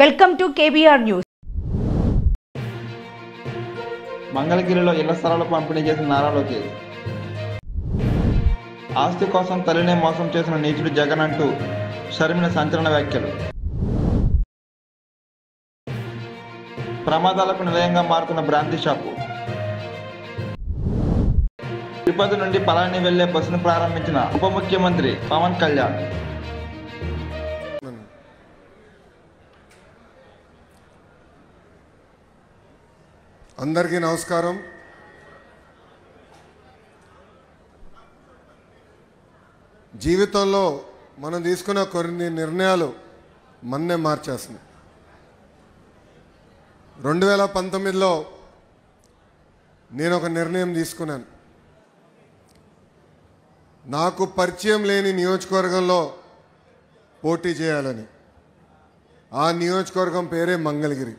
Welcome to KBR news. మంగళగిరిలో ఇళ్ల స్థలాలు పంపిణీ చేసిన నారా లోకేష్. ఆస్తి కోసం తల్లినే మోసం చేసిన నీచుడు జగన్ అంటూ షర్మిల సంచలన వ్యాఖ్యలు. ప్రమాదాలకు నిలయంగా మారుతున్న బ్రాంతి షాపు. తిరుపతి నుండి పళని వెళ్లే బస్సును ప్రారంభించిన ఉప ముఖ్యమంత్రి పవన్ కళ్యాణ్. అందరికీ నమస్కారం. జీవితంలో మనం తీసుకున్న కొన్ని నిర్ణయాలు మన్నే మార్చేస్తుంది. 2019లో నేను ఒక నిర్ణయం తీసుకున్నాను. నాకు పరిచయం లేని నియోజకవర్గంలో పోటీ చేయాలని. ఆ నియోజకవర్గం పేరే మంగళగిరి.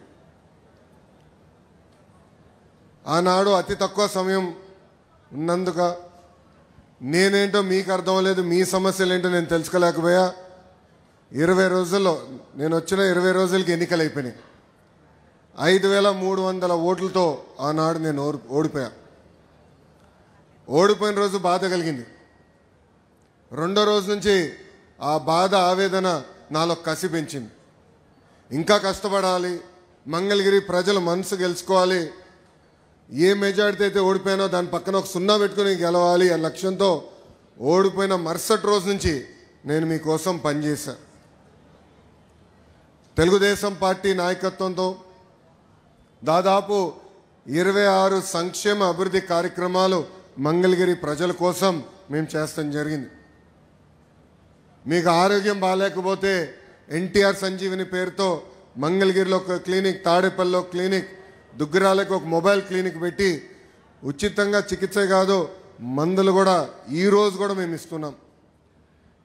ఆనాడు అతి తక్కువ సమయం ఉన్నందుక నేనేంటో మీకు అర్థం అవ్వలేదు, మీ సమస్యలు ఏంటో నేను తెలుసుకోలేకపోయా. 20 రోజుల్లో నేను వచ్చిన 20 రోజులకి ఎన్నికలు అయిపోయినాయి. 5300 ఓట్లతో ఆనాడు నేను ఓడిపోయా. ఓడిపోయిన రోజు బాధ కలిగింది. రెండో రోజు నుంచి ఆ బాధ ఆవేదన నాలో కసి పెంచింది. ఇంకా కష్టపడాలి, మంగళగిరి ప్రజల మనసు గెలుచుకోవాలి, ఏ మెజారిటీ అయితే ఓడిపోయినో దాని పక్కన ఒక 0 పెట్టుకుని గెలవాలి అనే లక్ష్యంతో ఓడిపోయిన మరుసటి రోజు నుంచి నేను మీకోసం పనిచేశా. తెలుగుదేశం పార్టీ నాయకత్వంతో దాదాపు 26 సంక్షేమ అభివృద్ధి కార్యక్రమాలు మంగళగిరి ప్రజల కోసం మేము చేస్తాం జరిగింది. మీకు ఆరోగ్యం బాగాలేకపోతే ఎన్టీఆర్ సంజీవిని పేరుతో మంగళగిరిలో ఒక క్లినిక్, తాడేపల్లిలో క్లినిక్, దుగ్గరాలకు ఒక మొబైల్ క్లినిక్ పెట్టి ఉచితంగా చికిత్స కాదు మందులు కూడా ఈరోజు కూడా మేము ఇస్తున్నాం.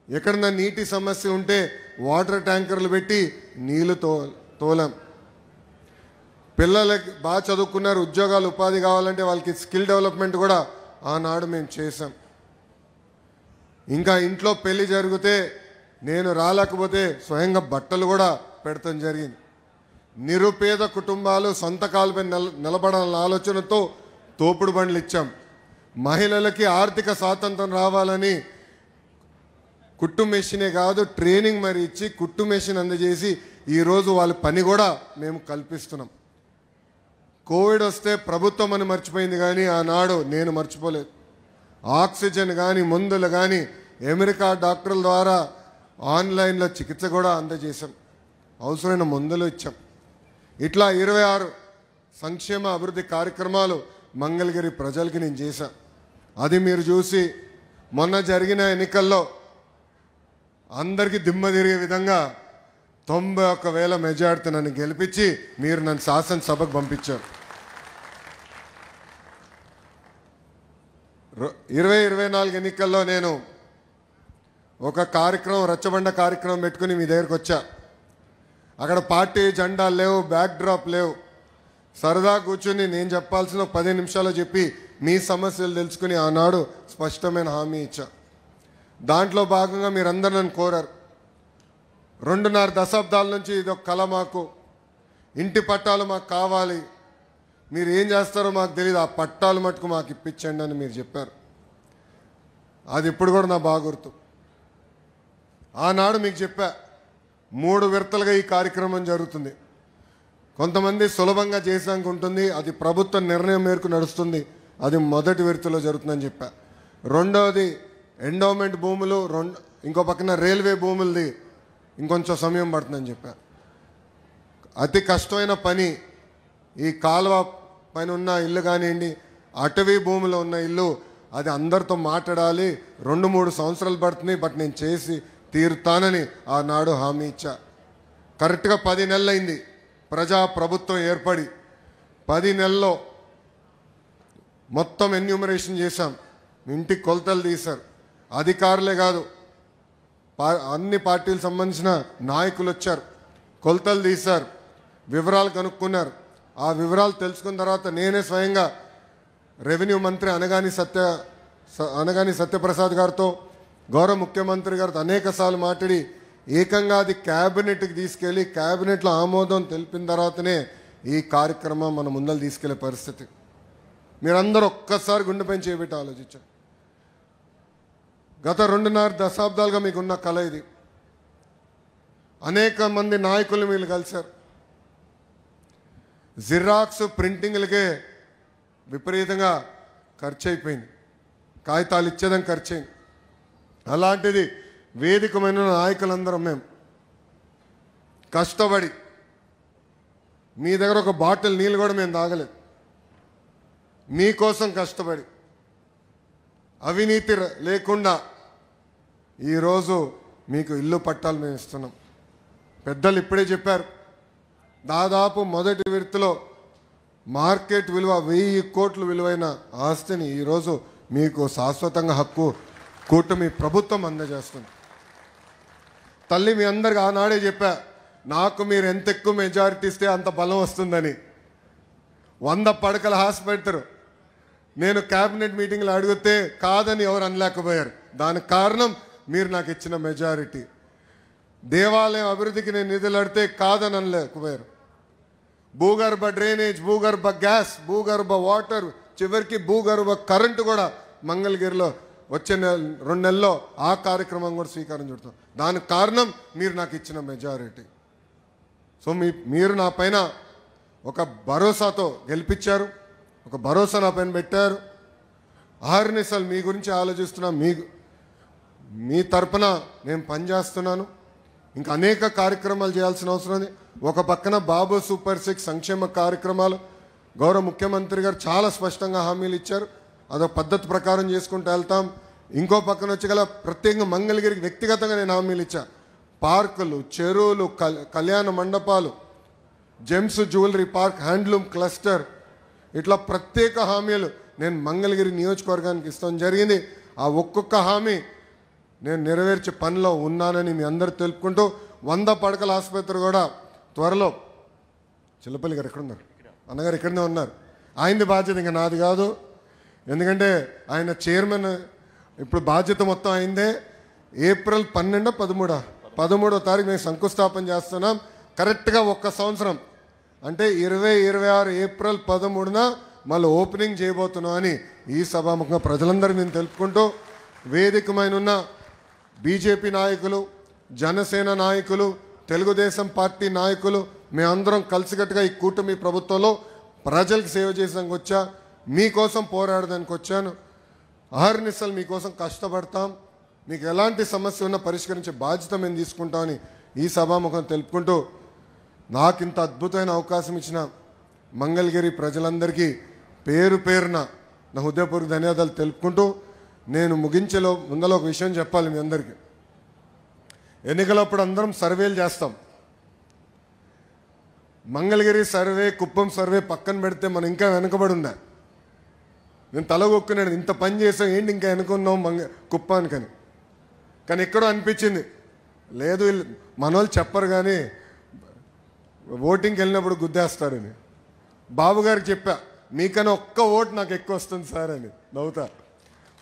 ఎక్కడన్నా నీటి సమస్య ఉంటే వాటర్ ట్యాంకర్లు పెట్టి నీళ్లు తోలాం. పిల్లలకి బాగా చదువుకున్నారు, ఉద్యోగాలు ఉపాధి కావాలంటే వాళ్ళకి స్కిల్ డెవలప్మెంట్ కూడా ఆనాడు మేము చేసాం. ఇంకా ఇంట్లో పెళ్లి జరిగితే నేను రాలేకపోతే స్వయంగా బట్టలు కూడా పెడతాం జరిగింది. నిరుపేద కుటుంబాలు సొంత కాలుపై నిలబడాలన్న ఆలోచనతో తోపుడు బండ్లు ఇచ్చాం. మహిళలకి ఆర్థిక స్వాతంత్రం రావాలని కుట్టు మెషినే కాదు ట్రైనింగ్ మరి ఇచ్చి కుట్టు మెషిన్ అందజేసి ఈరోజు వాళ్ళ పని కూడా మేము కల్పిస్తున్నాం. కోవిడ్ వస్తే ప్రభుత్వం అని మర్చిపోయింది, కానీ ఆనాడు నేను మర్చిపోలేదు. ఆక్సిజన్ కానీ మందులు కానీ అమెరికా డాక్టర్ల ద్వారా ఆన్లైన్లో చికిత్స కూడా అందజేశాం. అవసరమైన మందులు ఇచ్చాం. ఇట్లా 26 సంక్షేమ అభివృద్ధి కార్యక్రమాలు మంగళగిరి ప్రజలకి నేను చేశా. అది మీరు చూసి మొన్న జరిగిన ఎన్నికల్లో అందరికీ దిమ్మ తిరిగే విధంగా 91,000 మెజార్టీ నన్ను గెలిపించి మీరు నన్ను శాసనసభకు పంపించారు. 2024 ఎన్నికల్లో నేను ఒక కార్యక్రమం, రచ్చబండ కార్యక్రమం పెట్టుకుని మీ దగ్గరకు వచ్చా. అక్కడ పార్టీ జెండాలు లేవు, బ్యాక్ డ్రాప్ లేవు. సరదా కూర్చుని నేను చెప్పాల్సిన 10 నిమిషాలు చెప్పి మీ సమస్యలు తెలుసుకుని ఆనాడు స్పష్టమైన హామీ ఇచ్చా. దాంట్లో భాగంగా మీరందరూ నన్ను కోరారు. 2.5 దశాబ్దాల నుంచి ఇది ఒక కళ మాకు, ఇంటి పట్టాలు మాకు కావాలి, మీరు ఏం చేస్తారో మాకు తెలియదు, ఆ పట్టాలు మటుకు మాకు ఇప్పించండి అని మీరు చెప్పారు. అది ఇప్పుడు కూడా నా బాగా గుర్తు. ఆనాడు మీకు చెప్పా 3 విడతలుగా ఈ కార్యక్రమం జరుగుతుంది. కొంతమంది సులభంగా చేసాక ఉంటుంది, అది ప్రభుత్వ నిర్ణయం మేరకు నడుస్తుంది, అది మొదటి విడతలో జరుగుతుందని చెప్పా. రెండవది ఎండోమెంట్ భూములు, ఇంకో పక్కన రైల్వే భూములది ఇంకొంచెం సమయం పడుతుందని చెప్పా. అతి కష్టమైన పని ఈ కాలువ పైన ఉన్న ఇల్లు కానివ్వండి, అటవీ భూమిలో ఉన్న ఇల్లు, అది అందరితో మాట్లాడాలి, 2-3 సంవత్సరాలు పడుతుంది, బట్ నేను చేసి తీరుతానని ఆనాడు హామీ ఇచ్చా. కరెక్ట్గా 10 నెలలైంది ప్రజా ప్రభుత్వం ఏర్పడి. 10 నెలల్లో మొత్తం ఎన్యూమరేషన్ చేశాం, ఇంటికి కొలతలు తీశారు. అధికారులే కాదు, అన్ని పార్టీలకు సంబంధించిన నాయకులు వచ్చారు, కొలతలు తీశారు, వివరాలు కనుక్కున్నారు. ఆ వివరాలు తెలుసుకున్న తర్వాత నేనే స్వయంగా రెవెన్యూ మంత్రి అనగాని సత్యప్రసాద్ గారితో, గౌరవ ముఖ్యమంత్రి గారితో అనేక సార్లు మాట్లాడి ఏకంగా అది క్యాబినెట్కి తీసుకెళ్ళి క్యాబినెట్లో ఆమోదం తెలిపిన తర్వాతనే ఈ కార్యక్రమం మన ముందలు తీసుకెళ్లే పరిస్థితి. మీరందరూ ఒక్కసారి గుండెపైన చేపెట్టి ఆలోచించారు. గత 2.5 దశాబ్దాలుగా మీకున్న కళ ఇది. అనేక మంది నాయకులు మీరు కలిశారు. జిరాక్స్ ప్రింటింగ్లకే విపరీతంగా ఖర్చు అయిపోయింది, కాగితాలు ఇచ్చేదానికి ఖర్చు అయింది. అలాంటిది వేదికమైన నాయకులందరం మేము కష్టపడి, మీ దగ్గర ఒక బాటిల్ నీళ్ళు కూడా మేము తాగలేదు, మీకోసం కష్టపడి అవినీతి లేకుండా ఈరోజు మీకు ఇల్లు పట్టాలు మేము ఇస్తున్నాం. పెద్దలు ఇప్పుడే చెప్పారు, దాదాపు మొదటి విడతలో మార్కెట్ విలువ 1000 కోట్ల విలువైన ఆస్తిని ఈరోజు మీకు శాశ్వతంగా హక్కు కూటమి ప్రభుత్వం అందజేస్తుంది. తల్లి మీ అందరికి ఆనాడే చెప్పా, నాకు మీరు ఎంత ఎక్కువ మెజారిటీ ఇస్తే అంత బలం వస్తుందని. 100 పడకల హాస్పిటల్ నేను క్యాబినెట్ మీటింగ్లో అడిగితే కాదని ఎవరు అనలేకపోయారు. దానికి కారణం మీరు నాకు ఇచ్చిన మెజారిటీ. దేవాలయం అభివృద్ధికి నేను నిధులు అడితే కాదని అనలేకపోయారు. భూగర్భ డ్రైనేజ్, భూగర్భ గ్యాస్, భూగర్భ వాటర్, చివరికి భూగర్భ కరెంటు కూడా మంగళగిరిలో వచ్చే 2 నెలల్లో ఆ కార్యక్రమం కూడా స్వీకారం చుడతాం. దానికి కారణం మీరు నాకు ఇచ్చిన మెజారిటీ. సో మీరు నా పైన ఒక భరోసాతో గెలిపించారు, ఒక భరోసా నా పైన పెట్టారు. ఆర్నిసలు మీ గురించి ఆలోచిస్తున్నా, మీ తరపున నేను పనిచేస్తున్నాను. ఇంకా అనేక కార్యక్రమాలు చేయాల్సిన అవసరం ఉంది. ఒక పక్కన బాబు సూపర్ 6 సంక్షేమ కార్యక్రమాలు గౌరవ ముఖ్యమంత్రి గారు చాలా స్పష్టంగా హామీలు ఇచ్చారు. అదొక పద్ధతి ప్రకారం చేసుకుంటూ వెళ్తాం. ఇంకో పక్కన వచ్చి గల ప్రత్యేకంగా మంగళగిరికి వ్యక్తిగతంగా నేను హామీలు ఇచ్చా. పార్కులు, చెరువులు, కళ్యాణ మండపాలు, gems jewellery park, handloom cluster, ఇట్లా ప్రత్యేక హామీలు నేను మంగళగిరి నియోజకవర్గానికి ఇస్తాం జరిగింది. ఆ ఒక్కొక్క హామీ నేను నెరవేర్చే పనిలో ఉన్నానని మీ అందరూ తెలుపుకుంటూ 100 పడకల ఆసుపత్రి కూడా త్వరలో, చిల్లపల్లి గారు ఎక్కడున్నారు, అన్నగారు ఇక్కడనే ఉన్నారు, ఆయనది బాధ్యత, ఇంకా నాది కాదు. ఎందుకంటే ఆయన చైర్మన్, ఇప్పుడు బాధ్యత మొత్తం అయిందే. ఏప్రిల్ 13వ తారీఖు మేము శంకుస్థాపన చేస్తున్నాం. కరెక్ట్గా 1 సంవత్సరం అంటే 2026 ఏప్రిల్ 13న మళ్ళీ ఓపెనింగ్ చేయబోతున్నాం అని ఈ సభాముఖంగా ప్రజలందరికీ నేను తెలుపుకుంటూ, వేదికమైన ఉన్న బీజేపీ నాయకులు, జనసేన నాయకులు, తెలుగుదేశం పార్టీ నాయకులు, మేమందరం కలిసికట్టుగా ఈ కూటమి ప్రభుత్వంలో ప్రజలకు సేవ చేసేందుకు వచ్చా, మీకోసం పోరాడడానికి వచ్చాను. అహర్నిశలు మీకోసం కష్టపడతాం. మీకు ఎలాంటి సమస్య ఉన్నా పరిష్కరించే బాధ్యత మేము తీసుకుంటామని ఈ సభాముఖం తెలుపుకుంటూ, నాకు ఇంత అద్భుతమైన అవకాశం ఇచ్చిన మంగళగిరి ప్రజలందరికీ పేరు పేరున నా హృదయపూర్వక ధన్యవాదాలు తెలుపుకుంటూ, నేను ముందలో ఒక విషయం చెప్పాలి మీ అందరికీ. ఎన్నికలప్పుడు అందరం సర్వేలు చేస్తాం. మంగళగిరి సర్వే, కుప్పం సర్వే పక్కన పెడితే మనం ఇంకా వెనుకబడి ఉన్నా. నేను తలగొక్కున్నాను, ఇంత పని చేసాం ఏంటి ఇంకా వెనుకున్నాం కుప్పానికని. కానీ ఎక్కడో అనిపించింది, లేదు మనోళ్ళు చెప్పరు కానీ ఓటింగ్కి వెళ్ళినప్పుడు గుద్దేస్తారని. బాబు గారికి చెప్పా, మీకన్నా ఒక్క ఓటు నాకు ఎక్కువ వస్తుంది సార్ అని. నవ్వుతా,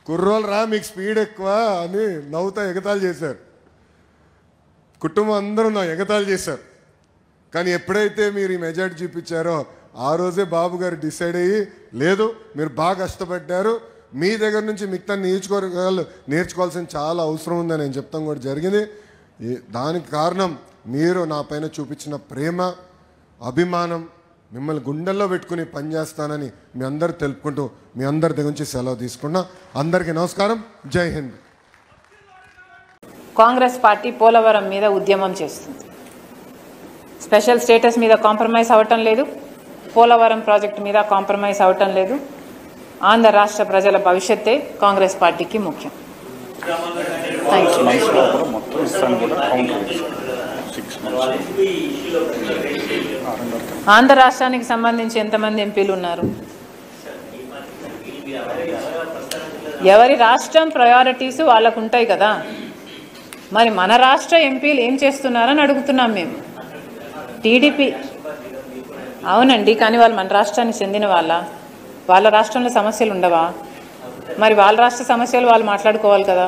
కుర్రోలు రా మీకు స్పీడ్ ఎక్కువ అని నవ్వుతా ఎగతాళి చేశారు. కుటుంబం అందరూ నా ఎగతాళి చేశారు. కానీ ఎప్పుడైతే మీరు ఈ మెజారిటీ చూపించారో ఆ రోజే బాబు గారు డిసైడ్ అయ్యి, లేదు మీరు బాగా కష్టపడ్డారు, మీ దగ్గర నుంచి మిగతా నియోజకవర్గాలు నేర్చుకోవాల్సిన చాలా అవసరం ఉందని నేను చెప్తాం కూడా జరిగింది. దానికి కారణం మీరు నా పైన చూపించిన ప్రేమ, అభిమానం. మిమ్మల్ని గుండెల్లో పెట్టుకుని పనిచేస్తానని మీ అందరు తెలుపుకుంటూ మీ అందరి దగ్గర నుంచి సెలవు తీసుకున్నా. అందరికీ నమస్కారం. జై హింద్. కాంగ్రెస్ పార్టీ పోలవరం మీద ఉద్యమం చేస్తుంది. స్పెషల్ స్టేటస్ మీద కాంప్రమైజ్ అవ్వటం లేదు, పోలవరం ప్రాజెక్టు మీద కాంప్రమైజ్ అవ్వటం లేదు. ఆంధ్ర రాష్ట్ర ప్రజల భవిష్యత్తే కాంగ్రెస్ పార్టీకి ముఖ్యం. ఆంధ్ర రాష్ట్రానికి సంబంధించి ఎంతమంది ఎంపీలు ఉన్నారు? ఎవరి రాష్ట్రం ప్రయారిటీస్ వాళ్ళకు ఉంటాయి కదా. మరి మన రాష్ట్ర ఎంపీలు ఏం చేస్తున్నారని అడుగుతున్నాం మేము. టీడీపీ అవునండి, కానీ వాళ్ళు మన రాష్ట్రానికి చెందిన వాళ్ళ రాష్ట్రంలో సమస్యలు ఉండవా? మరి వాళ్ళ రాష్ట్ర సమస్యలు వాళ్ళు మాట్లాడుకోవాలి కదా.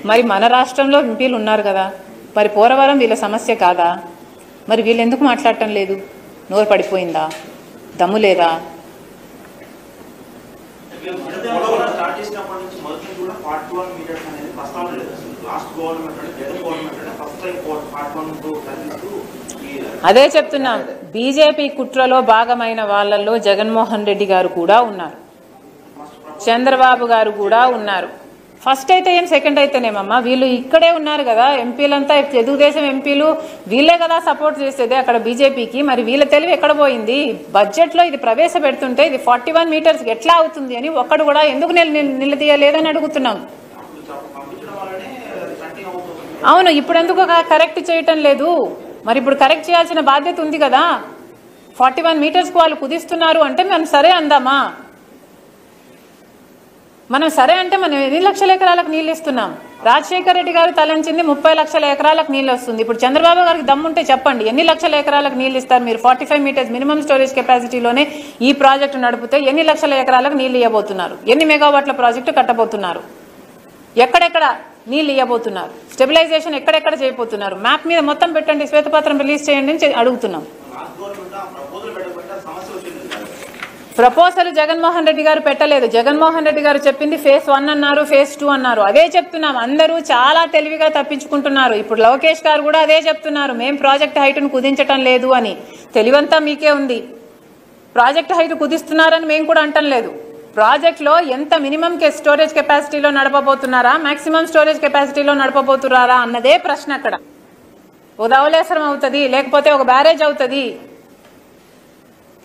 మరి మన రాష్ట్రంలో ఎంపీలు ఉన్నారు కదా, మరి పోలవరం వీళ్ళ సమస్య కాదా? మరి వీళ్ళు ఎందుకు మాట్లాడటం లేదు? నోరు పడిపోయిందా? దమ్ము లేదా? అదే చెప్తున్నాం, బీజేపీ కుట్రలో భాగమైన వాళ్ళల్లో జగన్మోహన్ రెడ్డి గారు కూడా ఉన్నారు, చంద్రబాబు గారు కూడా ఉన్నారు. ఫస్ట్ అయితే ఏం, సెకండ్ అయితేనేమమ్మా, వీళ్ళు ఇక్కడే ఉన్నారు కదా ఎంపీలంతా, తెలుగుదేశం ఎంపీలు వీళ్ళే కదా సపోర్ట్ చేసేది అక్కడ బీజేపీకి. మరి వీళ్ళ తెలివి ఎక్కడ పోయింది? బడ్జెట్లో ఇది ప్రవేశపెడుతుంటే ఇది 41 మీటర్స్కి ఎట్లా అవుతుంది అని ఒక్కడు కూడా ఎందుకు నిలదీయలేదని అడుగుతున్నాం. అవును, ఇప్పుడు ఎందుకు కరెక్ట్ చేయటం లేదు? మరి ఇప్పుడు కరెక్ట్ చేయాల్సిన బాధ్యత ఉంది కదా. 41 మీటర్స్కి వాళ్ళు కుదిస్తున్నారు అంటే మనం సరే అందామా? మనం సరే అంటే మనం ఎన్ని లక్షల ఎకరాలకు నీళ్ళు ఇస్తున్నాం? రాజశేఖర రెడ్డి గారు తలంచింది 30 లక్షల ఎకరాలకు నీళ్ళు వస్తుంది. ఇప్పుడు చంద్రబాబు గారికి దమ్ముంటే చెప్పండి, ఎన్ని లక్షల ఎకరాలకు నీళ్ళు ఇస్తారు మీరు? 45 మీటర్స్ మినిమం స్టోరేజ్ కెపాసిటీలోనే ఈ ప్రాజెక్టు నడిపితే ఎన్ని లక్షల ఎకరాలకు నీళ్ళు ఇవ్వబోతున్నారు? ఎన్ని మెగావాట్ల ప్రాజెక్టు కట్టబోతున్నారు? ఎక్కడెక్కడ నీళ్ళు ఇవ్వబోతున్నారు? స్టెబిలైజేషన్ ఎక్కడెక్కడ చేయబోతున్నారు? మ్యాప్ మీద మొత్తం పెట్టండి, శ్వేతపత్రం రిలీజ్ చేయండి అని అడుగుతున్నాం. ప్రపోజల్ జగన్మోహన్ రెడ్డి గారు పెట్టలేదు. జగన్మోహన్ రెడ్డి గారు చెప్పింది ఫేజ్ 1 అన్నారు, ఫేజ్ 2 అన్నారు. అదే చెప్తున్నాం, అందరూ చాలా తెలివిగా తప్పించుకుంటున్నారు. ఇప్పుడు లోకేష్ గారు కూడా అదే చెప్తున్నారు, మేం ప్రాజెక్ట్ హైట్ను కుదించటం లేదు అని. తెలివంతా మీకే ఉంది. ప్రాజెక్ట్ హైట్ కుదిస్తున్నారని మేము కూడా అంటం లేదు. ప్రాజెక్ట్లో ఎంత మినిమం స్టోరేజ్ కెపాసిటీలో నడపబోతున్నారా, మాక్సిమం స్టోరేజ్ కెపాసిటీలో నడపబోతున్నారా అన్నదే ప్రశ్న. అక్కడ ఒక ధవళేశ్వరం అవుతుంది, లేకపోతే ఒక బ్యారేజ్ అవుతుంది.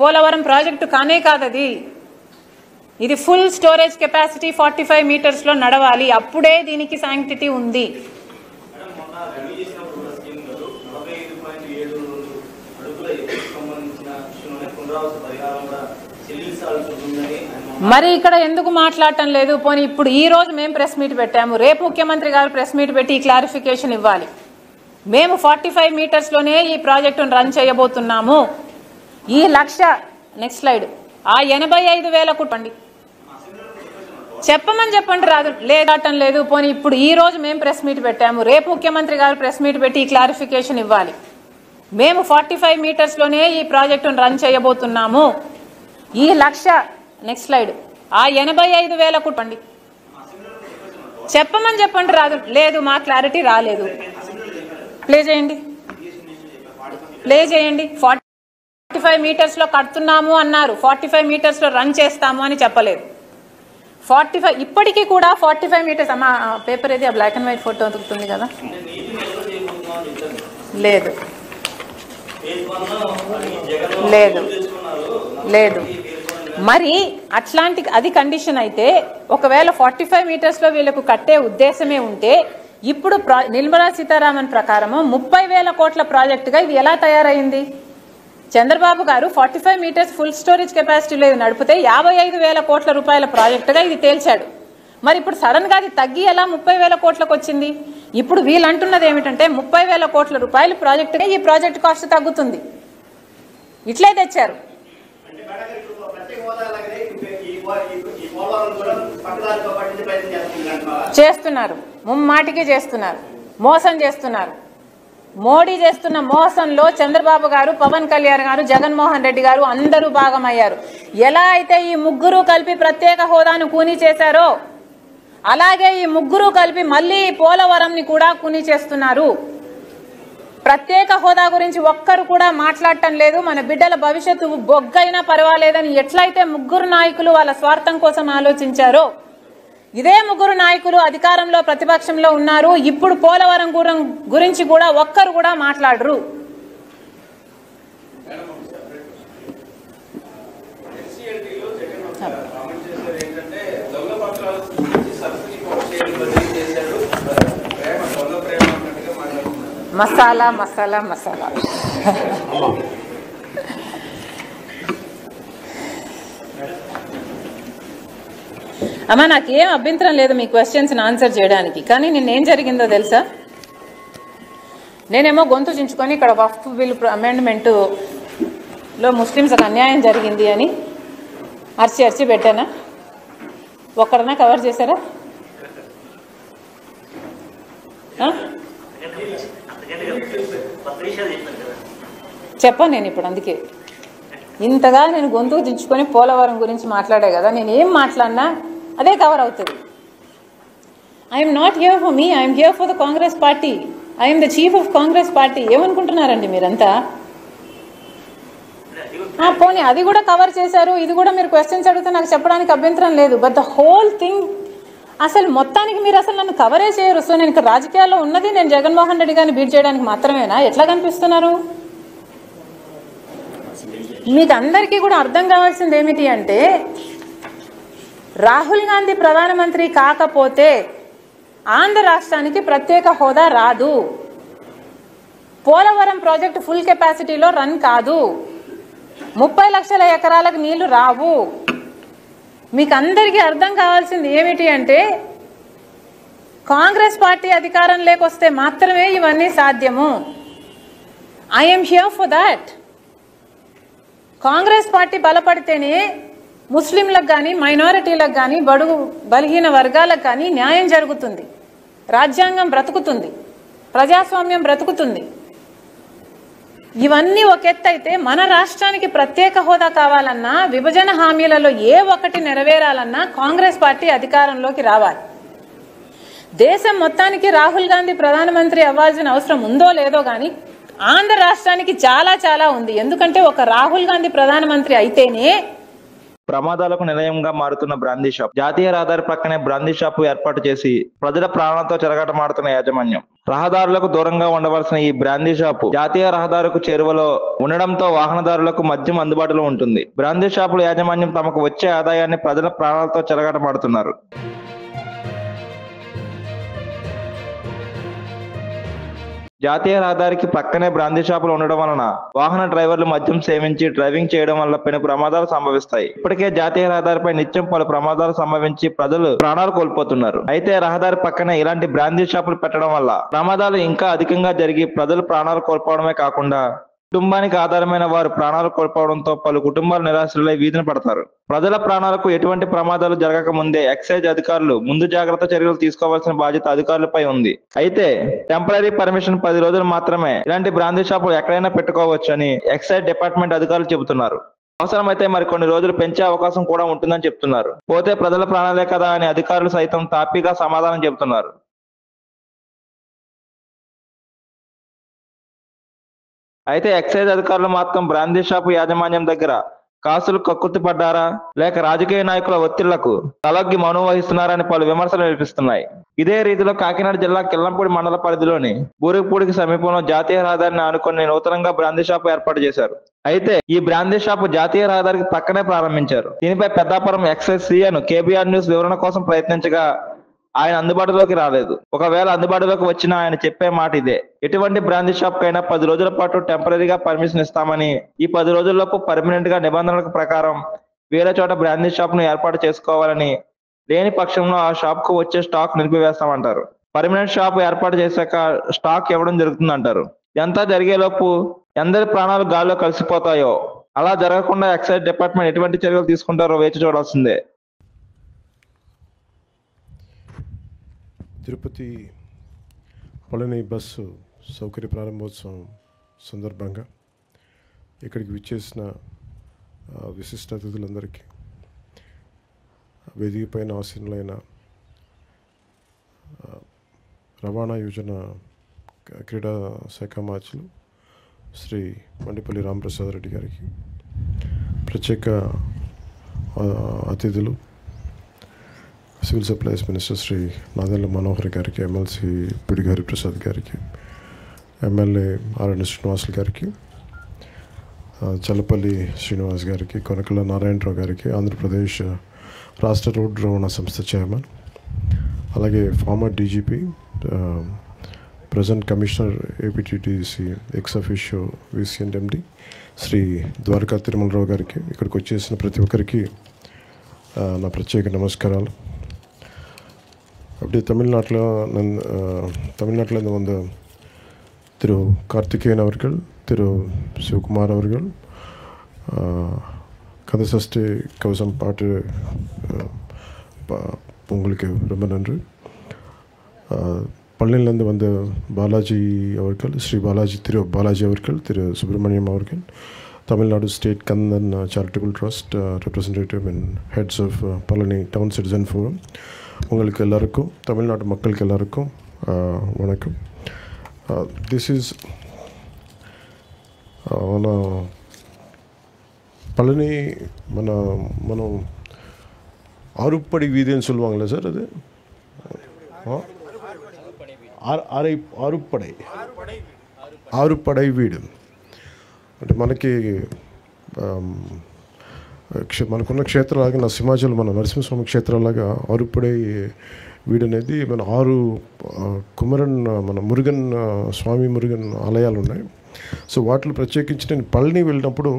పోలవరం ప్రాజెక్టు కానే కాదది. ఇది ఫుల్ స్టోరేజ్ కెపాసిటీ 45 మీటర్స్లో నడవాలి, అప్పుడే దీనికి శాంక్టిటీ ఉంది. మరి ఇక్కడ ఎందుకు మాట్లాడటం లేదు? పోనీ ఇప్పుడు ఈ రోజు మేము ప్రెస్ మీట్ పెట్టాము, రేపు ముఖ్యమంత్రి గారు ప్రెస్ మీట్ పెట్టి ఈ క్లారిఫికేషన్ ఇవ్వాలి. మేము 45 మీటర్స్లోనే ఈ ప్రాజెక్టును రన్ చేయబోతున్నాము. ఈ లక్ష, నెక్స్ట్ స్లైడ్, ఆ 85,000 కుట్టండి చెప్పమని చెప్పండి. రాదు లేదటం లేదు. పోనీ ఇప్పుడు ఈ రోజు మేము ప్రెస్ మీట్ పెట్టాము, రేపు ముఖ్యమంత్రి గారు ప్రెస్ మీట్ పెట్టి ఈ క్లారిఫికేషన్ ఇవ్వాలి. మేము 45 మీటర్స్లోనే ఈ ప్రాజెక్టును రన్ చేయబోతున్నాము. ఈ లక్ష, నెక్స్ట్ స్లైడ్, ఆ 85,000 కుట్టండి చెప్పమని చెప్పండి. రాదు లేదు, మా క్లారిటీ రాలేదు. ప్లే చేయండి, ప్లే చేయండి. 45 మీటర్స్లో కడుతున్నాము అన్నారు, 45 మీటర్స్లో రన్ చేస్తాము అని చెప్పలేదు. 45 ఇప్పటికీ కూడా 45 మీటర్స్. అమ్మా పేపర్ ఏది? ఆ బ్లాక్ అండ్ వైట్ ఫోటో దొరుకుతుంది కదా? లేదు లేదు లేదు. మరి అట్లాంటి అది కండిషన్ అయితే, ఒకవేళ 45 మీటర్స్లో వీళ్ళకు కట్టే ఉద్దేశమే ఉంటే, ఇప్పుడు నిర్మలా సీతారామన్ ప్రకారము 30,000 కోట్ల ప్రాజెక్టుగా ఇది ఎలా తయారైంది? చంద్రబాబు గారు 45 మీటర్స్ ఫుల్ స్టోరేజ్ కెపాసిటీలో ఇది నడిపితే 55,000 కోట్ల రూపాయల ప్రాజెక్టుగా ఇది తేల్చాడు. మరి ఇప్పుడు సడన్ గా అది తగ్గి ఎలా 30,000 కోట్లకు వచ్చింది? ఇప్పుడు వీళ్ళు అంటున్నది ఏమిటంటే 30,000 కోట్ల రూపాయలు ప్రాజెక్టుగా ఈ ప్రాజెక్టు కాస్ట్ తగ్గుతుంది. ఇట్లే తెచ్చారు. చేస్తున్నారు, ముమ్మాటికి చేస్తున్నారు, మోసం చేస్తున్నారు. మోడీ చేస్తున్న మోసంలో చంద్రబాబు గారు, పవన్ కళ్యాణ్ గారు, జగన్మోహన్ రెడ్డి గారు అందరూ భాగమయ్యారు. ఎలా అయితే ఈ ముగ్గురు కలిపి ప్రత్యేక హోదాను కూనీ చేశారో, అలాగే ఈ ముగ్గురు కలిపి మళ్ళీ పోలవరంని కూడా కూనీ చేస్తున్నారు. ప్రత్యేక హోదా గురించి ఒక్కరు కూడా మాట్లాడటం లేదు. మన బిడ్డల భవిష్యత్తు బొగ్గైనా పర్వాలేదని ఎట్లయితే ముగ్గురు నాయకులు వాళ్ళ స్వార్థం కోసం ఆలోచించారో, ఇదే ముగ్గురు నాయకులు అధికారంలో ప్రతిపక్షంలో ఉన్నారు. ఇప్పుడు పోలవరం గురించి కూడా ఒక్కరు కూడా మాట్లాడరు. మసాలా మసాలా మసాలా. అమ్మా నాకేం అభ్యంతరం లేదు మీ క్వశ్చన్స్ని ఆన్సర్ చేయడానికి, కానీ నిన్నేం జరిగిందో తెలుసా? నేనేమో గొంతు చించుకొని ఇక్కడ వక్ఫ్ బిల్ అమెండ్మెంట్లో ముస్లిమ్స్కి అన్యాయం జరిగింది అని అరిచి పెట్టానా? ఒక్కడన్నా కవర్ చేశారా? చెప్పాను నేను ఇప్పుడు. అందుకే ఇంతగా నేను గొంతుకు దించుకొని పోలవరం గురించి మాట్లాడే కదా, నేను ఏం మాట్లాడినా అదే కవర్ అవుతుంది. I'm not here for me, I'm here for the Congress party. I'm the chief of Congress party. ఏమనుకుంటున్నారండి మీరంతా? పోనీ అది కూడా కవర్ చేశారు, ఇది కూడా మీరు క్వశ్చన్స్ అడిగితే నాకు చెప్పడానికి అభ్యంతరం లేదు. బట్ ద హోల్ థింగ్ అసలు మొత్తానికి మీరు అసలు నన్ను కవరే చేయరు. సో నేను ఇక్కడ రాజకీయాల్లో ఉన్నది నేను జగన్మోహన్ రెడ్డి గారిని బీట్ చేయడానికి మాత్రమేనా? ఎట్లా కనిపిస్తున్నారు? మీకు అందరికీ కూడా అర్థం కావాల్సింది ఏమిటి అంటే, రాహుల్ గాంధీ ప్రధానమంత్రి కాకపోతే ఆంధ్ర రాష్ట్రానికి ప్రత్యేక హోదా రాదు, పోలవరం ప్రాజెక్టు ఫుల్ కెపాసిటీలో రన్ కాదు, 30 లక్షల ఎకరాలకు నీళ్లు రావు. మీకు అందరికీ అర్థం కావాల్సింది ఏమిటి అంటే, కాంగ్రెస్ పార్టీ అధికారం లేకొస్తే మాత్రమే ఇవన్నీ సాధ్యము. I'm here for that. Congress party బలపడితేనే ముస్లింలకు కానీ, మైనారిటీలకు కానీ, బడుగు బలహీన వర్గాలకు కానీ న్యాయం జరుగుతుంది, రాజ్యాంగం బ్రతుకుతుంది, ప్రజాస్వామ్యం బ్రతుకుతుంది. ఇవన్నీ ఒక ఎత్తు అయితే, మన రాష్ట్రానికి ప్రత్యేక హోదా కావాలన్నా, విభజన హామీలలో ఏ ఒక్కటి నెరవేరాలన్నా కాంగ్రెస్ పార్టీ అధికారంలోకి రావాలి. దేశం మొత్తానికి రాహుల్ గాంధీ ప్రధానమంత్రి అవ్వాల్సిన అవసరం ఉందో లేదో కానీ ఆంధ్ర రాష్ట్రానికి చాలా చాలా ఉంది. ఎందుకంటే ఒక రాహుల్ గాంధీ ప్రధానమంత్రి అయితేనే ప్రమాదాలకు నిలయంగా మారుతున్న బ్రాందీ షాప్. జాతీయ రహదారి పక్కనే బ్రాందీ షాపు ఏర్పాటు చేసి ప్రజల ప్రాణాలతో చెలగాటమాడుతున్న యాజమాన్యం. రహదారులకు దూరంగా ఉండవలసిన ఈ బ్రాందీ షాపు జాతీయ రహదారులకు చేరువలో ఉండడంతో వాహనదారులకు మద్యం అందుబాటులో ఉంటుంది. బ్రాందీ షాపుల యాజమాన్యం తమకు వచ్చే ఆదాయాన్ని ప్రజల ప్రాణాలతో చెలగాటమాడుతున్నారు. జాతీయ రహదారికి పక్కనే బ్రాందీ షాపులు ఉండడం వలన వాహన డ్రైవర్లు మద్యం సేవించి డ్రైవింగ్ చేయడం వల్ల పెను ప్రమాదాలు సంభవిస్తాయి. ఇప్పటికే జాతీయ రహదారిపై నిత్యం పలు ప్రమాదాలు సంభవించి ప్రజలు ప్రాణాలు కోల్పోతున్నారు. అయితే రహదారి పక్కనే ఇలాంటి బ్రాందీ షాపులు పెట్టడం వల్ల ప్రమాదాలు ఇంకా అధికంగా జరిగి ప్రజలు ప్రాణాలు కోల్పోవడమే కాకుండా కుటుంబానికి ఆధారమైన వారు ప్రాణాలు కోల్పోవడంతో పలు కుటుంబాలు నిరాశ్రులై వీధిన పడతారు. ప్రజల ప్రాణాలకు ఎటువంటి ప్రమాదాలు జరగక ముందే ఎక్సైజ్ అధికారులు ముందు జాగ్రత్త చర్యలు తీసుకోవాల్సిన బాధ్యత అధికారులపై ఉంది. అయితే టెంపరరీ పర్మిషన్ 10 రోజులు మాత్రమే ఇలాంటి బ్రాందీ షాపులు ఎక్కడైనా పెట్టుకోవచ్చు అని ఎక్సైజ్ డిపార్ట్మెంట్ అధికారులు చెబుతున్నారు. అవసరమైతే మరికొన్ని రోజులు పెంచే అవకాశం కూడా ఉంటుందని చెప్తున్నారు. పోతే ప్రజల ప్రాణాలే కదా అని అధికారులు సైతం తాపీగా సమాధానం చెబుతున్నారు. అయితే ఎక్సైజ్ అధికారులు మాత్రం బ్రాందీ షాపు యాజమాన్యం దగ్గర కాసులు కక్కుర్తి పడ్డారా లేక రాజకీయ నాయకుల ఒత్తిళ్లకు తలొగ్గి మౌనం వహిస్తున్నారని పలు విమర్శలు వినిపిస్తున్నాయి. ఇదే రీతిలో కాకినాడ జిల్లా కిల్లంపూడి మండల పరిధిలోని బూరుగుపూడికి సమీపంలో జాతీయ రహదారిని ఆనుకొని నూతనంగా బ్రాందీ షాపు ఏర్పాటు చేశారు. అయితే ఈ బ్రాందీ షాపు జాతీయ రహదారికి పక్కనే ప్రారంభించారు. దీనిపై పెద్దాపురం ఎక్సైజ్ సీఎను కేబీఆర్ న్యూస్ వివరణ కోసం ప్రయత్నించగా ఆయన అందుబాటులోకి రాలేదు. ఒకవేళ అందుబాటులోకి వచ్చినా ఆయన చెప్పే మాట ఇదే, ఎటువంటి బ్రాందీ షాప్ కైనా 10 రోజుల పాటు టెంపరరీగా పర్మిషన్ ఇస్తామని, ఈ 10 రోజుల్లోపు పర్మనెంట్ గా నిబంధనల ప్రకారం వేరే చోట బ్రాందీ షాప్ ను ఏర్పాటు చేసుకోవాలని, లేని పక్షంలో ఆ షాప్ కు వచ్చే స్టాక్ నిలిపివేస్తామంటారు. పర్మనెంట్ షాప్ ఏర్పాటు చేశాక స్టాక్ ఇవ్వడం జరుగుతుందంటారు. ఎంత జరిగేలోపు ఎందరి ప్రాణాలు గాల్లో కలిసిపోతాయో, అలా జరగకుండా ఎక్సైజ్ డిపార్ట్మెంట్ ఎటువంటి చర్యలు తీసుకుంటారో వేచి చూడాల్సిందే. తిరుపతి పళని బస్సు సౌకర్య ప్రారంభోత్సవం సందర్భంగా ఇక్కడికి విచ్చేసిన విశిష్ట అతిథులందరికీ, వేదిక పైన ఆసీనులైన రవాణా యోజన క్రీడా శాఖ మార్చులు శ్రీ మండిపల్లి రామప్రసాద్ రెడ్డి గారికి, ప్రత్యేక అతిథులు civil supplies minister Shri Nadendla Manohar గారికి, ఎమ్మెల్సీ పిడిగి హరిప్రసాద్ గారికి, ఎమ్మెల్యే ఆర్ఎన్ శ్రీనివాసులు గారికి, చల్లపల్లి శ్రీనివాస్ గారికి, కొనకల నారాయణరావు గారికి, ఆంధ్రప్రదేశ్ రాష్ట్ర రోడ్డు రవాణా సంస్థ చైర్మన్, అలాగే former DGP, present commissioner APTTC ex officio VCMD Shri Dwaraka Tirumala Rao గారికి, ఇక్కడికి వచ్చేసిన ప్రతి ఒక్కరికి నా ప్రత్యేక నమస్కారాలు. அப்படி தமிழ்நாட்டில் வந்து திரு கார்த்திகேயன் அவர்கள், திரு சிவகுமார் அவர்கள் கந்தசஷ்டி கவசம் பாட்டு உங்களுக்கு ரொம்ப நன்றி. பழனியிலேருந்து வந்த பாலாஜி அவர்கள், ஸ்ரீ பாலாஜி அவர்கள், திரு சுப்பிரமணியம் அவர்கள், Tamil Nadu state Kandan charitable trust representative and heads of Palani town citizen forum, உங்களுக்கு எல்லாருக்கும், தமிழ்நாடு மக்களுக்கு எல்லாருக்கும் வணக்கம். திஸ் இஸ் పళని మనం ఆరుప్పడి వీధి అని சொல்லுவாங்களே సార్, అది ఆరుపడై వీడు అంటే మనకున్న క్షేత్రాలాగా సింహాచలం మన నరసింహస్వామి క్షేత్రాలాగా ఆరుపడై వీడు అనేది మన 6 కుమరన్ మన మురుగన్ ఆలయాలు ఉన్నాయి. సో వాటిలో ప్రత్యేకించి నేను పళని వెళ్ళినప్పుడు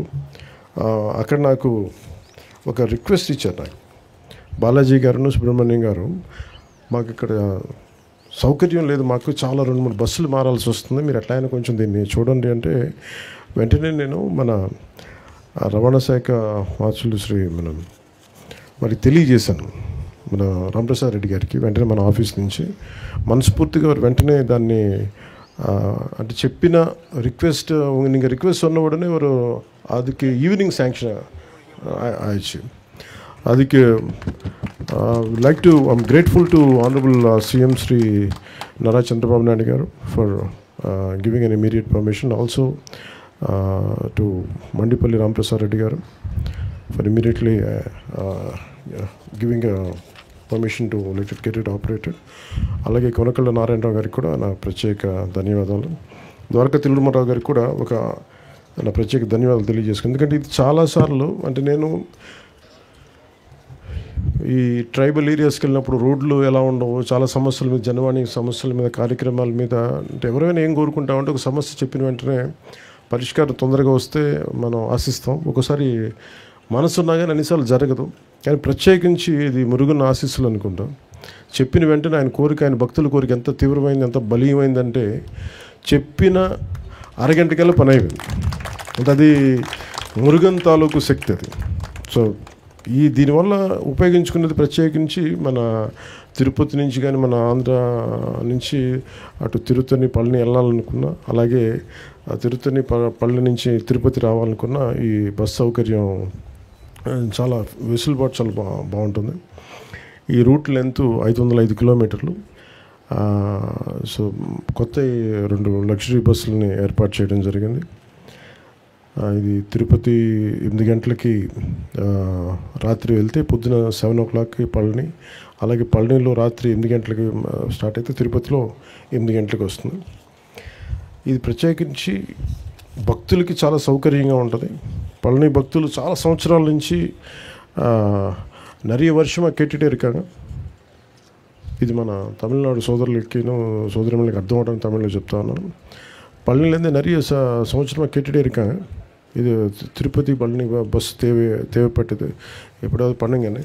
అక్కడ నాకు ఒక రిక్వెస్ట్ ఇచ్చారు. నాకు బాలాజీ గారు, సుబ్రహ్మణ్యం గారు, మాకు ఇక్కడ సౌకర్యం లేదు, మాకు చాలా 2-3 బస్సులు మారాల్సి వస్తుంది, మీరు ఎట్లా అయినా కొంచెం దీన్ని చూడండి అంటే వెంటనే నేను మన రవాణా శాఖ మార్చులు మరి తెలియజేశాను మన రామప్రసాద్ రెడ్డి గారికి. వెంటనే మన ఆఫీస్ నుంచి మనస్ఫూర్తిగా వెంటనే దాన్ని అంటే చెప్పిన రిక్వెస్ట్ நீங்கள் ரிக்வெஸ்ட் சொன்ன உடனே அதுக்கு ஈவினிங் சாங்ஷன் ஆயிடுச்சு. அதுக்கு like to I'm grateful to honourable CM Sri நாరా Chandrababu Naidu గారు for giving an immediate permission, also to Mandipalli Ramprasad Reddy గారు for immediately giving permission to let it get it operated. అలాగే కొనకళ్ళ నారాయణరావు గారికి కూడా నా ప్రత్యేక ధన్యవాదాలు. ద్వారకా తిరుమలరావు గారికి కూడా నా ప్రత్యేక ధన్యవాదాలు తెలియజేసుకున్నాను. ఎందుకంటే ఇది చాలాసార్లు అంటే నేను ఈ ట్రైబల్ ఏరియాస్కి వెళ్ళినప్పుడు రోడ్లు ఎలా ఉండవు, చాలా సమస్యల మీద, జనవాణి సమస్యల మీద, కార్యక్రమాల మీద, అంటే ఎవరైనా ఏం కోరుకుంటామంటే ఒక సమస్య చెప్పిన వెంటనే పరిష్కారం తొందరగా వస్తే మనం ఆశిస్తాం. ఒకసారి మనసున్నా కానీ అన్నిసార్లు జరగదు. కానీ ప్రత్యేకించి ఇది మురుగన్ ఆశీస్సులు అనుకుంటాం. చెప్పిన వెంటనే ఆయన కోరిక, ఆయన భక్తుల కోరిక ఎంత తీవ్రమైంది, ఎంత బలీయమైందంటే చెప్పిన అరగంటకల్లా పని అయిపోయింది. అంటే అది మురుగన్ తాలూకు శక్తి అది. సో దీనివల్ల ఉపయోగించుకునేది ప్రత్యేకించి మన తిరుపతి నుంచి కానీ మన ఆంధ్ర నుంచి అటు తిరుత్తని పళని వెళ్ళాలనుకున్నా, అలాగే తిరుత్తని పళని నుంచి తిరుపతి రావాలనుకున్నా ఈ బస్ సౌకర్యం చాలా వెసులుబాటు చాలా బాగుంటుంది. ఈ రూట్ లెంత్ 505 కిలోమీటర్లు. సో కొత్త 2 లగ్జరీ బస్సులని ఏర్పాటు చేయడం జరిగింది. ఇది తిరుపతి 8 గంటలకి రాత్రి వెళ్తే పొద్దున 7 o'clockకి పళని, అలాగే పళనిలో రాత్రి 8 గంటలకి స్టార్ట్ అయితే తిరుపతిలో 8 గంటలకు వస్తుంది. ఇది ప్రత్యేకించి భక్తులకి చాలా సౌకర్యంగా ఉంటుంది. పళని భక్తులు చాలా సంవత్సరాల నుంచి நிறைய வருஷமாக கேட்டுகிட்டே இருக்காங்க. ఇది మన తమిళనాడు సోదరులకి అర్థం అవడానికి తమిళ్లో చెప్తా ఉన్నాను. పళనిலேருந்து நிறைய సంవత్సరமாக கேட்டுகிட்டே இருக்காங்க. இது திருப்பதி பழனி பஸ் தேவைப்பட்டது, எப்படியாவது பண்ணுங்கன்னு.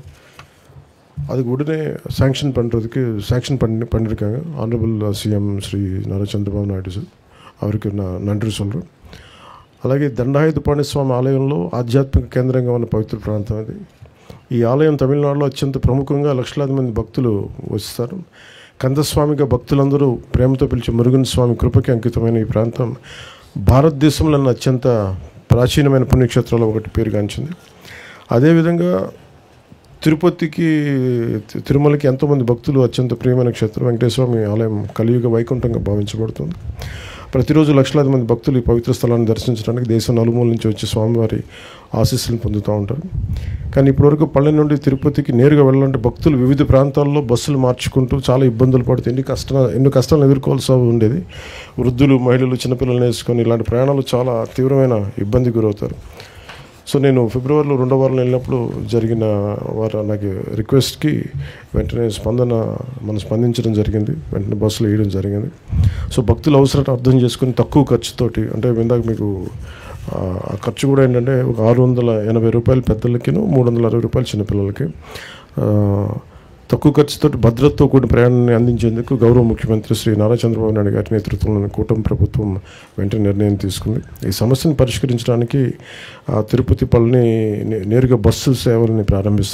அதுக்கு உடனே சாங்ஷன் பண்ணியிருக்காங்க honourable CM Shri Nara Chandrababu Naidu sir, அவருக்கு நான் நன்றி சொல்கிறேன். అలాగే దండాయుధపాణి స్వామి ఆలయంలో ఆధ్యాత్మిక కేంద్రంగా ఉన్న పవిత్ర ప్రాంతం అది. ఈ ఆలయం తమిళనాడులో అత్యంత ప్రముఖంగా లక్షలాది మంది భక్తులు వస్తారు. కందస్వామిగా భక్తులందరూ ప్రేమతో పిలిచే మురుగన్ స్వామి కృపకి అంకితమైన ఈ ప్రాంతం భారతదేశంలో అత్యంత ప్రాచీనమైన పుణ్యక్షేత్రాల్లో ఒకటి పేరుగాంచింది. అదేవిధంగా తిరుమలకి ఎంతోమంది భక్తులు అత్యంత ప్రియమైన క్షేత్రం వెంకటేశ్వర ఆలయం కలియుగ వైకుంఠంగా భావించబడుతుంది. ప్రతిరోజు లక్షలాది మంది భక్తులు ఈ పవిత్ర స్థలాన్ని దర్శించడానికి దేశం నలుమూల నుంచి వచ్చి స్వామివారి ఆశీస్సులను పొందుతూ ఉంటారు. కానీ ఇప్పటివరకు పళని నుండి తిరుపతికి నేరుగా వెళ్ళాలంటే భక్తులు వివిధ ప్రాంతాల్లో బస్సులు మార్చుకుంటూ చాలా ఇబ్బందులు పడుతూ ఎన్నో కష్టాలను ఎదుర్కోవాల్సి ఉండేది. వృద్ధులు, మహిళలు, చిన్నపిల్లలను వేసుకొని ఇలాంటి ప్రయాణాలు చాలా తీవ్రమైన ఇబ్బందికి గురవుతారు. సో నేను ఫిబ్రవరిలో 2వ వారంలో వెళ్ళినప్పుడు జరిగిన నాకు రిక్వెస్ట్కి వెంటనే స్పందించడం జరిగింది. వెంటనే బస్సులు వేయడం జరిగింది. సో భక్తుల అవసరాన్ని అర్థం చేసుకుని తక్కువ ఖర్చుతోటి, అంటే ఇందాక మీకు ఆ ఖర్చు కూడా ఏంటంటే ఒక 680 రూపాయలు పెద్దలకి, 360 రూపాయలు చిన్నపిల్లలకి, తక్కువ ఖర్చుతో భద్రతతో కూడిన ప్రయాణాన్ని అందించేందుకు గౌరవ ముఖ్యమంత్రి శ్రీ నారా చంద్రబాబు నాయుడు గారి నేతృత్వంలోని కూటమి ప్రభుత్వం వెంటనే నిర్ణయం తీసుకుంది. ఈ సమస్యను పరిష్కరించడానికి తిరుపతి పళని నేరుగా బస్సు సేవల్ని ప్రారంభిస్తుంది.